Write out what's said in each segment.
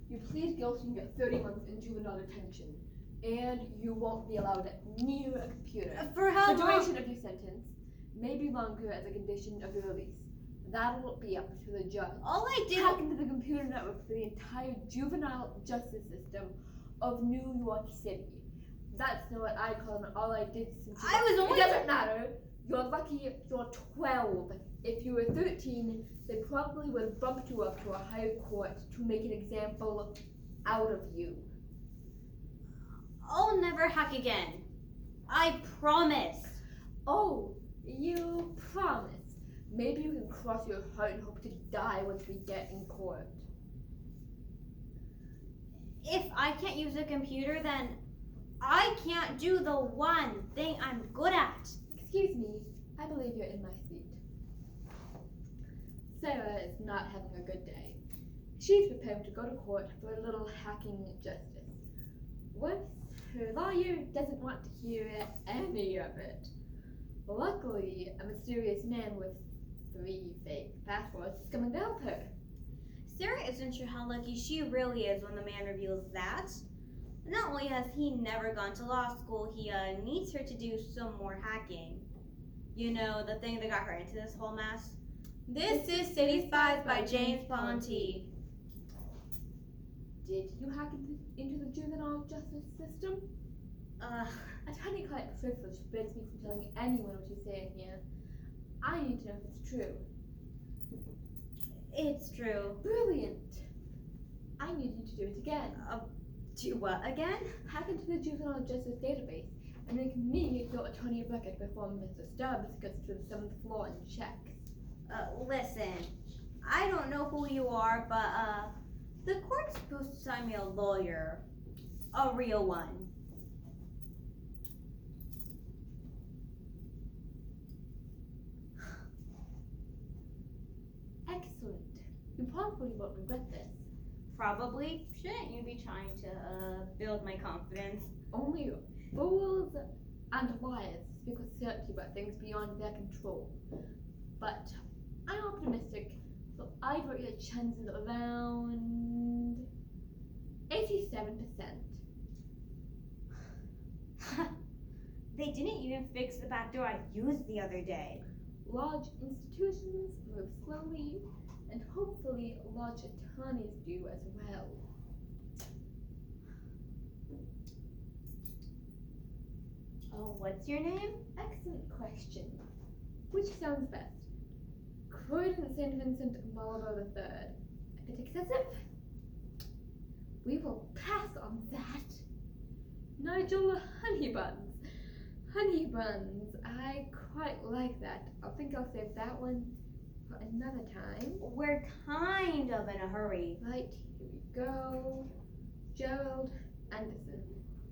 You plead guilty and get 30 months in juvenile detention. And you won't be allowed near a computer. For how the long? duration of your sentence may be longer as a condition of your release. That will be up to the judge. All I did. Hack into the computer network for the entire juvenile justice system of New York City. That's not what I call it. All I did since I was only. It doesn't matter. You're lucky you're 12. If you were 13, they probably would have bumped you up to a higher court to make an example out of you. I'll never hack again. I promise. Oh, you promise. Maybe you can cross your heart and hope to die once we get in court. If I can't use a computer, then I can't do the one thing I'm good at. Excuse me, I believe you're in my seat. Sarah is not having a good day. She's preparing to go to court for a little hacking justice. Worse, her lawyer doesn't want to hear any of it. Luckily, a mysterious man with 3 fake passports is coming to help her. Sarah isn't sure how lucky she really is when the man reveals that. Not only has he never gone to law school, he needs her to do some more hacking. You know, the thing that got her into this whole mess? This is City Spies by James Ponti. Did you hack into the juvenile justice system? Attorney-client privilege forbids me from telling anyone what you say in here. I need to know if it's true. It's true. Brilliant! I need you to do it again. Do what again? Hack into the juvenile justice database and make me your attorney of record before Mr. Stubbs gets to the 7th floor and checks. Listen, I don't know who you are, but the court's supposed to assign me a lawyer. A real one. Excellent. You probably won't regret this. Probably. Shouldn't you be trying to build my confidence? Only fools and liars speak with certainty about things beyond their control. But I'm optimistic, so I vote your chances around 87%. They didn't even fix the back door I used the other day. Large institutions move slowly, and hopefully large attorneys do as well. Oh, what's your name? Excellent question. Which sounds best? Croydon St. Vincent Marlborough III. A bit excessive? We will pass on that. Nigel Honeybuns. Honeybuns. I quite like that. I think I'll save that one for another time. We're kind of in a hurry. Right, here we go. Gerald Anderson.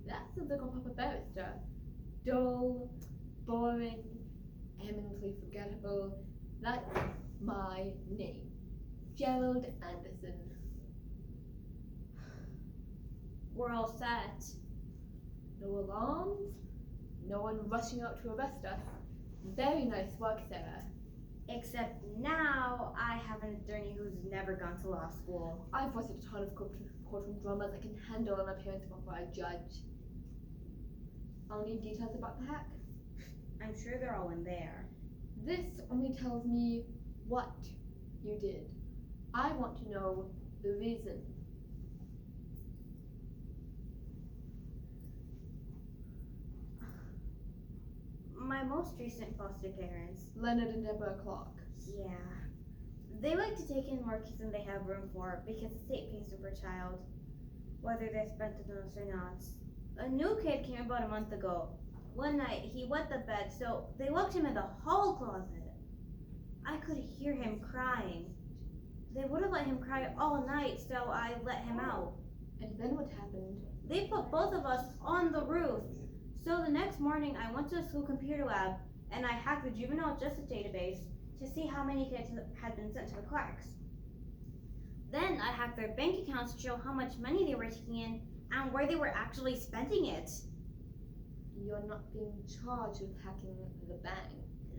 That sounds like a proper barrister. Dull, boring, eminently forgettable. That's my name. Gerald Anderson. We're all set. No alarms, no one rushing out to arrest us. Very nice work, Sarah. Except now I have an attorney who's never gone to law school. I've watched a ton of courtroom dramas I can handle an appearance before a judge. I'll need details about the hack. I'm sure they're all in there. This only tells me what you did. I want to know the reason. My most recent foster parents. Leonard and Deborah Clark. Yeah. They like to take in more kids than they have room for because the state pays them per child, whether they're spontaneous or not. A new kid came about a month ago. One night, he wet the bed, so they locked him in the hall closet. I could hear him crying. They would have let him cry all night, so I let him out. And then what happened? They put both of us on the roof. So the next morning, I went to the school computer lab, and I hacked the juvenile justice database to see how many kids had been sent to the Clarks. Then I hacked their bank accounts to show how much money they were taking in and where they were actually spending it. You're not being charged with hacking the bank.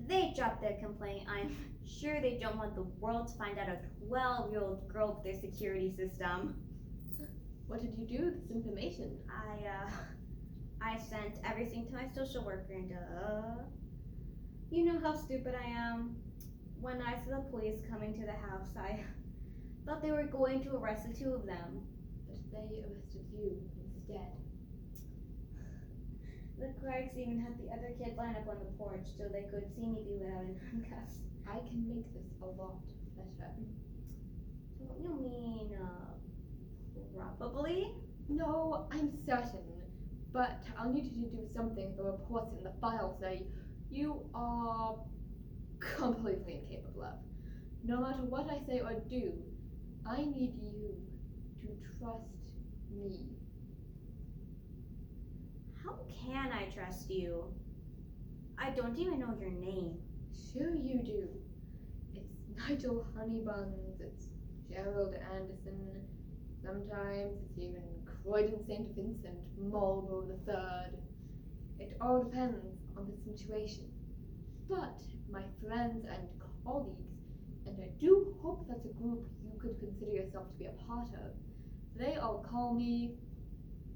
They dropped their complaint. I'm sure they don't want the world to find out a 12-year-old girl with their security system. What did you do with this information? I sent everything to my social worker and, you know how stupid I am. When I saw the police coming to the house, I thought they were going to arrest the two of them. But they arrested you instead. The clerks even had the other kid line up on the porch so they could see me be let out in handcuffs. I can make this a lot better. Don't you mean, probably? No, I'm certain. But I'll need you to do something. The reports in the file say you are completely incapable of. No matter what I say or do, I need you to trust me. How can I trust you? I don't even know your name. Sure you do. It's Nigel Honeybuns, it's Gerald Anderson, sometimes it's even Croydon St. Vincent, Marlborough III. It all depends on the situation. But my friends and colleagues, and I do hope that's a group you could consider yourself to be a part of, they all call me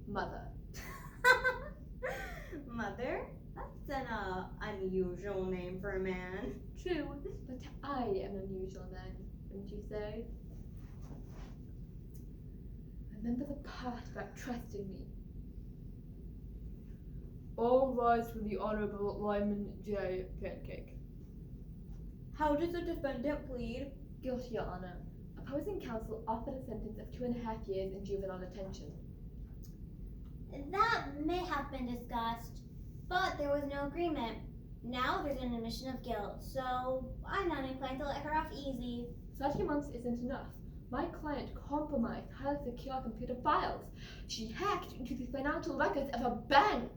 Mother. Mother? That's an unusual name for a man. True, but I am an unusual man, wouldn't you say? Remember the part about trusting me. All rise for the Honourable Lyman J. Pancake. How does the defendant plead? Guilty, Your Honour. Opposing counsel offered a sentence of 2.5 years in juvenile detention. That may have been discussed, but there was no agreement. Now there's an admission of guilt, so I'm not inclined to let her off easy. 30 months isn't enough. My client compromised highly secure computer files. She hacked into the financial records of a bank.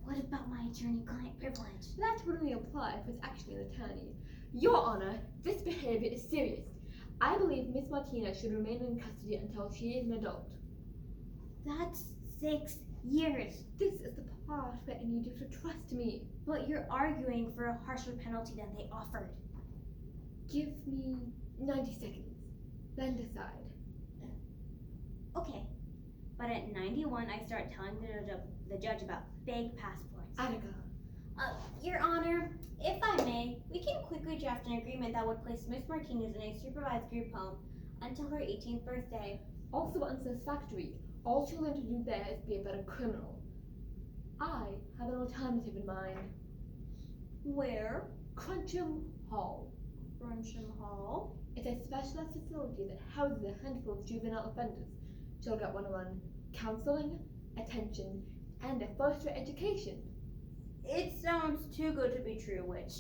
What about my attorney-client privilege? That would only apply if it's actually an attorney. Your Honour, this behavior is serious. I believe Miss Martinez should remain in custody until she is an adult. That's 6 years. This is the part where I need you to trust me. But you're arguing for a harsher penalty than they offered. Give me 90 seconds, then decide. Okay, but at 91 I start telling the judge about fake passports. Attica. Your Honor, if I may, we can quickly draft an agreement that would place Miss Martinez in a supervised group home until her 18th birthday. Also unsatisfactory. All she'll learn to do there is be a better criminal. I have an alternative in mind. Where? Cruncham Hall. Brunsham Hall. It's a specialized facility that houses a handful of juvenile offenders. She'll get one-on-one counseling, attention, and a first-rate education. It sounds too good to be true, which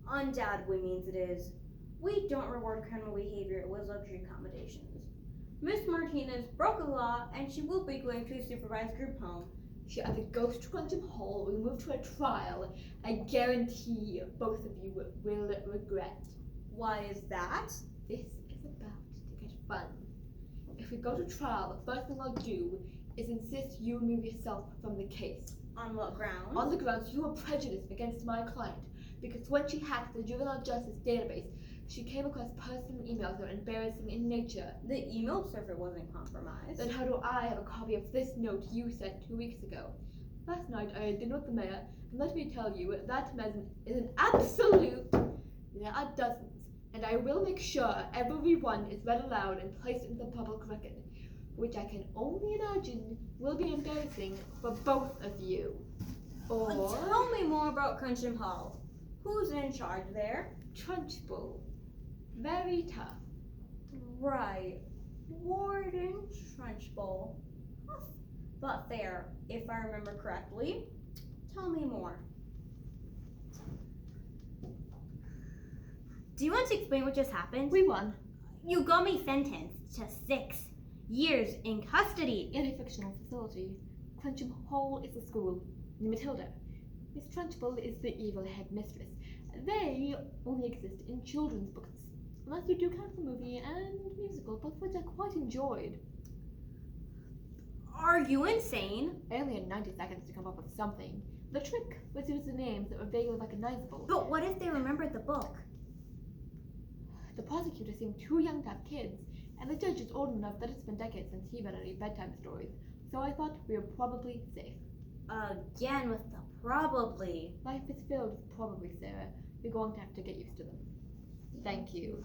undoubtedly means it is. We don't reward criminal behavior with luxury accommodations. Miss Martinez broke the law, and she will be going to a supervised group home. She either goes to Cruncham Hall or we move to a trial. I guarantee both of you will regret. Why is that? This is about to get fun. If we go to trial, the first thing I'll do is insist you remove yourself from the case. On what grounds? On the grounds you were prejudiced against my client, because when she hacked the juvenile justice database, she came across personal emails that were embarrassing in nature. The email server wasn't compromised. Then how do I have a copy of this note you sent 2 weeks ago? Last night I had dinner with the mayor, and let me tell you, that man is an absolute... There are dozens, and I will make sure every one is read aloud and placed in the public record, which I can only imagine will be embarrassing for both of you. Or... Tell me more about Cruncham Hall. Who's in charge there? Trunchbull. Very tough. Right. Warden Trunchbull. But fair, if I remember correctly. Tell me more. Do you want to explain what just happened? We won. You got me sentenced to 6 years in custody. In a fictional facility. Cruncham Hall is the school. Matilda. Miss Trunchbull is the evil headmistress. They only exist in children's books. Unless you do count the movie and musical, both of which I quite enjoyed. Are you insane? I only had 90 seconds to come up with something. The trick was to use the names that were vaguely recognizable. But what if they remembered the book? The prosecutor seemed too young to have kids, And the judge is old enough that it's been decades since he read any bedtime stories, so I thought we were probably safe. Again with the probably. Life is filled with probably, Sarah. You're going to have to get used to them. Thank you.